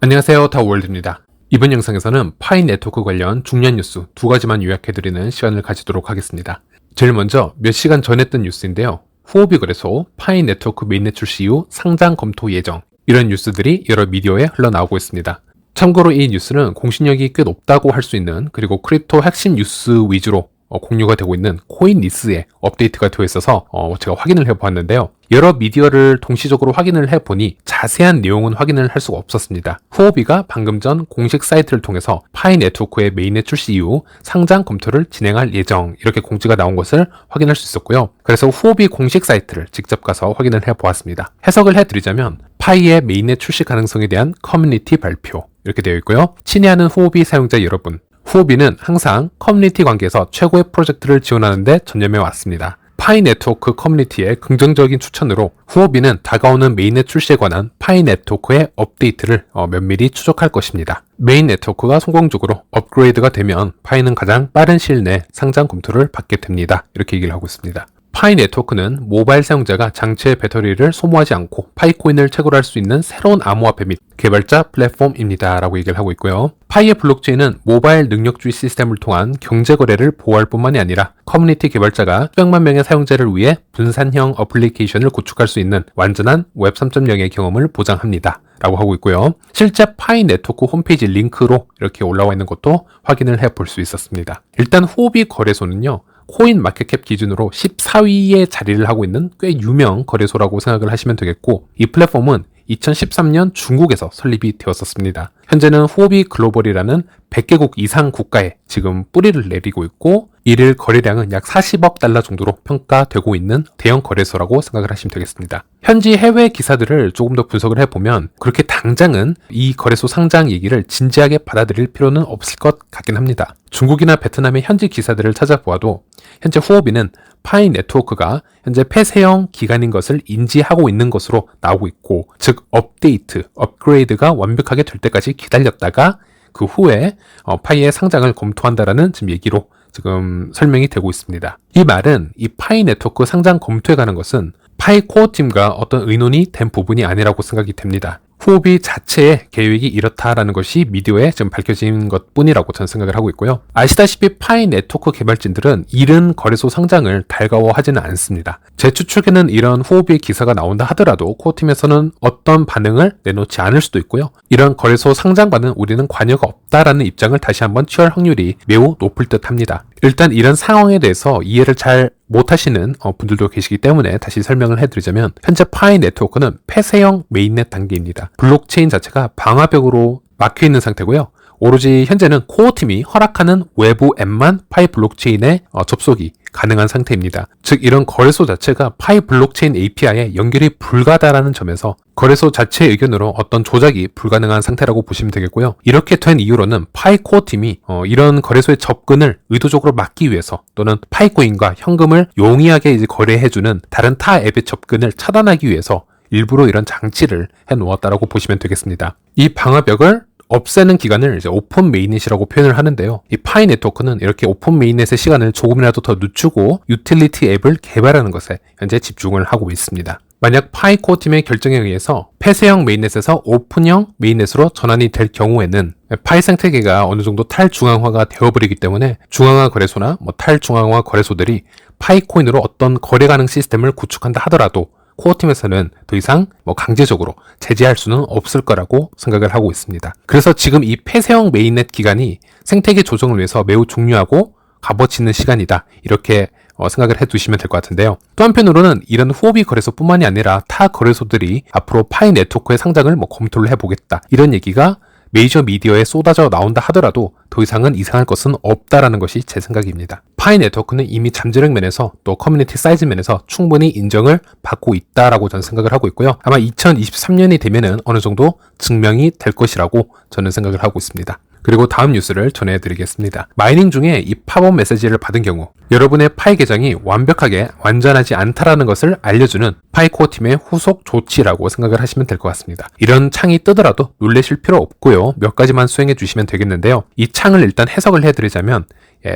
안녕하세요, 다워월드입니다. 이번 영상에서는 파이 네트워크 관련 중요한 뉴스 두 가지만 요약해드리는 시간을 가지도록 하겠습니다. 제일 먼저 몇 시간 전에 뜬 뉴스인데요. 후오비 거래소 파이 네트워크 메인넷 출시 이후 상장 검토 예정, 이런 뉴스들이 여러 미디어에 흘러나오고 있습니다. 참고로 이 뉴스는 공신력이 꽤 높다고 할 수 있는, 그리고 크립토 핵심 뉴스 위주로 공유가 되고 있는 코인리스에 업데이트가 되어 있어서 제가 확인을 해보았는데요. 여러 미디어를 동시적으로 확인을 해보니 자세한 내용은 확인을 할 수가 없었습니다. 후오비가 방금 전 공식 사이트를 통해서 파이 네트워크의 메인넷 출시 이후 상장 검토를 진행할 예정, 이렇게 공지가 나온 것을 확인할 수 있었고요. 그래서 후오비 공식 사이트를 직접 가서 확인을 해보았습니다. 해석을 해드리자면 파이의 메인넷 출시 가능성에 대한 커뮤니티 발표, 이렇게 되어 있고요. 친애하는 후오비 사용자 여러분, 후오비는 항상 커뮤니티 관계에서 최고의 프로젝트를 지원하는 데 전념해 왔습니다. 파이 네트워크 커뮤니티의 긍정적인 추천으로 후오비는 다가오는 메인넷 출시에 관한 파이 네트워크의 업데이트를 면밀히 추적할 것입니다. 메인 네트워크가 성공적으로 업그레이드가 되면 파이는 가장 빠른 시일 내 상장 검토를 받게 됩니다. 이렇게 얘기를 하고 있습니다. 파이 네트워크는 모바일 사용자가 장치의 배터리를 소모하지 않고 파이코인을 채굴할 수 있는 새로운 암호화폐 및 개발자 플랫폼입니다. 라고 얘기를 하고 있고요. 파이의 블록체인은 모바일 능력주의 시스템을 통한 경제거래를 보호할 뿐만이 아니라 커뮤니티 개발자가 수백만 명의 사용자를 위해 분산형 어플리케이션을 구축할 수 있는 완전한 웹 3.0의 경험을 보장합니다. 라고 하고 있고요. 실제 파이 네트워크 홈페이지 링크로 이렇게 올라와 있는 것도 확인을 해볼 수 있었습니다. 일단 후오비 거래소는요, 코인 마켓캡 기준으로 14위의 자리를 하고 있는 꽤 유명 거래소라고 생각을 하시면 되겠고, 이 플랫폼은 2013년 중국에서 설립이 되었었습니다. 현재는 후오비 글로벌이라는 100개국 이상 국가에 지금 뿌리를 내리고 있고, 일일 거래량은 약 40억 달러 정도로 평가되고 있는 대형 거래소라고 생각을 하시면 되겠습니다. 현지 해외 기사들을 조금 더 분석을 해보면 그렇게 당장은 이 거래소 상장 얘기를 진지하게 받아들일 필요는 없을 것 같긴 합니다. 중국이나 베트남의 현지 기사들을 찾아보아도 현재 후오비는 파이 네트워크가 현재 폐쇄형 기간인 것을 인지하고 있는 것으로 나오고 있고, 즉 업데이트, 업그레이드가 완벽하게 될 때까지 기다렸다가 그 후에 파이의 상장을 검토한다라는 지금 얘기로 지금 설명이 되고 있습니다. 이 말은 이 파이 네트워크 상장 검토에 가는 것은 파이 코어 팀과 어떤 의논이 된 부분이 아니라고 생각이 됩니다. 후오비 자체의 계획이 이렇다라는 것이 미디어에 지금 밝혀진 것 뿐이라고 저는 생각을 하고 있고요. 아시다시피 파이 네트워크 개발진들은 이른 거래소 상장을 달가워하지는 않습니다. 제 추측에는 이런 후오비의 기사가 나온다 하더라도 코어팀에서는 어떤 반응을 내놓지 않을 수도 있고요. 이런 거래소 상장과는 우리는 관여가 없다라는 입장을 다시 한번 취할 확률이 매우 높을 듯 합니다. 일단 이런 상황에 대해서 이해를 잘 못하시는 분들도 계시기 때문에 다시 설명을 해드리자면, 현재 파이 네트워크는 폐쇄형 메인넷 단계입니다. 블록체인 자체가 방화벽으로 막혀있는 상태고요. 오로지 현재는 코어팀이 허락하는 외부 앱만 파이 블록체인에 접속이 가능한 상태입니다. 즉 이런 거래소 자체가 파이 블록체인 API에 연결이 불가하다라는 점에서 거래소 자체의 의견으로 어떤 조작이 불가능한 상태라고 보시면 되겠고요. 이렇게 된 이유로는 파이 코어팀이 이런 거래소의 접근을 의도적으로 막기 위해서, 또는 파이코인과 현금을 용이하게 거래해주는 다른 타 앱의 접근을 차단하기 위해서 일부러 이런 장치를 해놓았다라고 보시면 되겠습니다. 이 방화벽을 없애는 기간을 이제 오픈 메인넷이라고 표현을 하는데요. 이 파이 네트워크는 이렇게 오픈 메인넷의 시간을 조금이라도 더 늦추고 유틸리티 앱을 개발하는 것에 현재 집중을 하고 있습니다. 만약 파이 코어 팀의 결정에 의해서 폐쇄형 메인넷에서 오픈형 메인넷으로 전환이 될 경우에는 파이 생태계가 어느 정도 탈중앙화가 되어버리기 때문에 중앙화 거래소나 탈중앙화 거래소들이 파이 코인으로 어떤 거래 가능 시스템을 구축한다 하더라도 코어팀에서는 더 이상 강제적으로 제재할 수는 없을 거라고 생각을 하고 있습니다. 그래서 지금 이 폐쇄형 메인넷 기간이 생태계 조정을 위해서 매우 중요하고 값어치 있는 시간이다, 이렇게 생각을 해두시면 될 것 같은데요. 또 한편으로는 이런 후오비 거래소뿐만이 아니라 타 거래소들이 앞으로 파이 네트워크의 상장을 검토를 해보겠다, 이런 얘기가 메이저 미디어에 쏟아져 나온다 하더라도 더 이상은 이상할 것은 없다라는 것이 제 생각입니다. 파이 네트워크는 이미 잠재력 면에서 또 커뮤니티 사이즈 면에서 충분히 인정을 받고 있다라고 저는 생각을 하고 있고요. 아마 2023년이 되면은 어느 정도 증명이 될 것이라고 저는 생각을 하고 있습니다. 그리고 다음 뉴스를 전해드리겠습니다. 마이닝 중에 이 팝업 메시지를 받은 경우 여러분의 파이 계정이 완벽하게 완전하지 않다라는 것을 알려주는 파이코어 팀의 후속 조치라고 생각을 하시면 될 것 같습니다. 이런 창이 뜨더라도 놀라실 필요 없고요. 몇 가지만 수행해 주시면 되겠는데요. 이 창을 일단 해석을 해드리자면,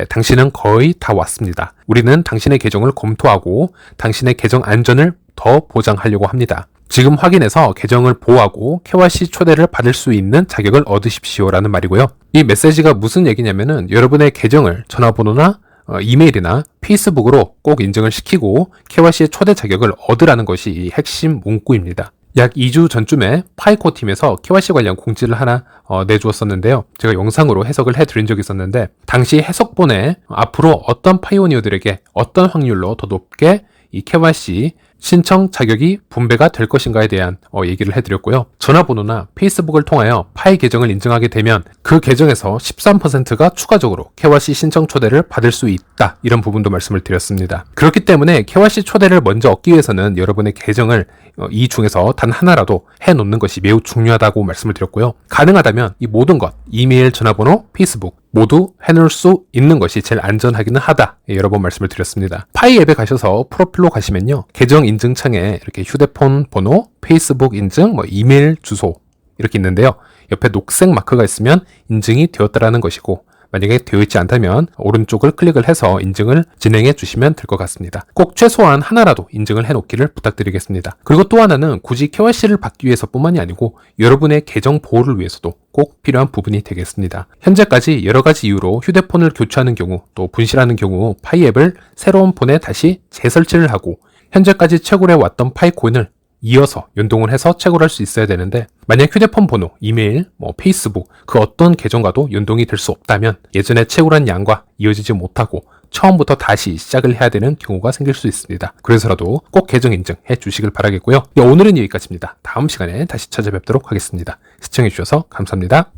당신은 거의 다 왔습니다. 우리는 당신의 계정을 검토하고 당신의 계정 안전을 더 보장하려고 합니다. 지금 확인해서 계정을 보호하고 KYC 초대를 받을 수 있는 자격을 얻으십시오라는 말이고요. 이 메시지가 무슨 얘기냐면은 여러분의 계정을 전화번호나 이메일이나 페이스북으로 꼭 인증을 시키고 KYC 초대 자격을 얻으라는 것이 이 핵심 문구입니다. 약 2주 전쯤에 파이코 팀에서 KYC 관련 공지를 하나 내주었었는데요. 제가 영상으로 해석을 해드린 적이 있었는데 당시 해석본에 앞으로 어떤 파이오니어들에게 어떤 확률로 더 높게 이 KYC 신청 자격이 분배가 될 것인가에 대한 얘기를 해드렸고요. 전화번호나 페이스북을 통하여 파이 계정을 인증하게 되면 그 계정에서 13%가 추가적으로 KYC 신청 초대를 받을 수 있다. 이런 부분도 말씀을 드렸습니다. 그렇기 때문에 KYC 초대를 먼저 얻기 위해서는 여러분의 계정을 이 중에서 단 하나라도 해놓는 것이 매우 중요하다고 말씀을 드렸고요. 가능하다면 이 모든 것, 이메일, 전화번호, 페이스북 모두 해놓을 수 있는 것이 제일 안전하기는 하다. 여러 번 말씀을 드렸습니다. 파이 앱에 가셔서 프로필로 가시면요. 계정 인증 창에 이렇게 휴대폰 번호, 페이스북 인증, 이메일 주소 이렇게 있는데요. 옆에 녹색 마크가 있으면 인증이 되었다라는 것이고 만약에 되어 있지 않다면 오른쪽을 클릭을 해서 인증을 진행해 주시면 될 것 같습니다. 꼭 최소한 하나라도 인증을 해놓기를 부탁드리겠습니다. 그리고 또 하나는 굳이 KYC를 받기 위해서뿐만이 아니고 여러분의 계정 보호를 위해서도 꼭 필요한 부분이 되겠습니다. 현재까지 여러 가지 이유로 휴대폰을 교체하는 경우 또 분실하는 경우 파이 앱을 새로운 폰에 다시 재설치를 하고 현재까지 채굴해 왔던 파이 코인을 이어서 연동을 해서 채굴할 수 있어야 되는데 만약 휴대폰 번호, 이메일, 페이스북 그 어떤 계정과도 연동이 될 수 없다면 예전에 채굴한 양과 이어지지 못하고 처음부터 다시 시작을 해야 되는 경우가 생길 수 있습니다. 그래서라도 꼭 계정 인증해 주시길 바라겠고요. 오늘은 여기까지입니다. 다음 시간에 다시 찾아뵙도록 하겠습니다. 시청해 주셔서 감사합니다.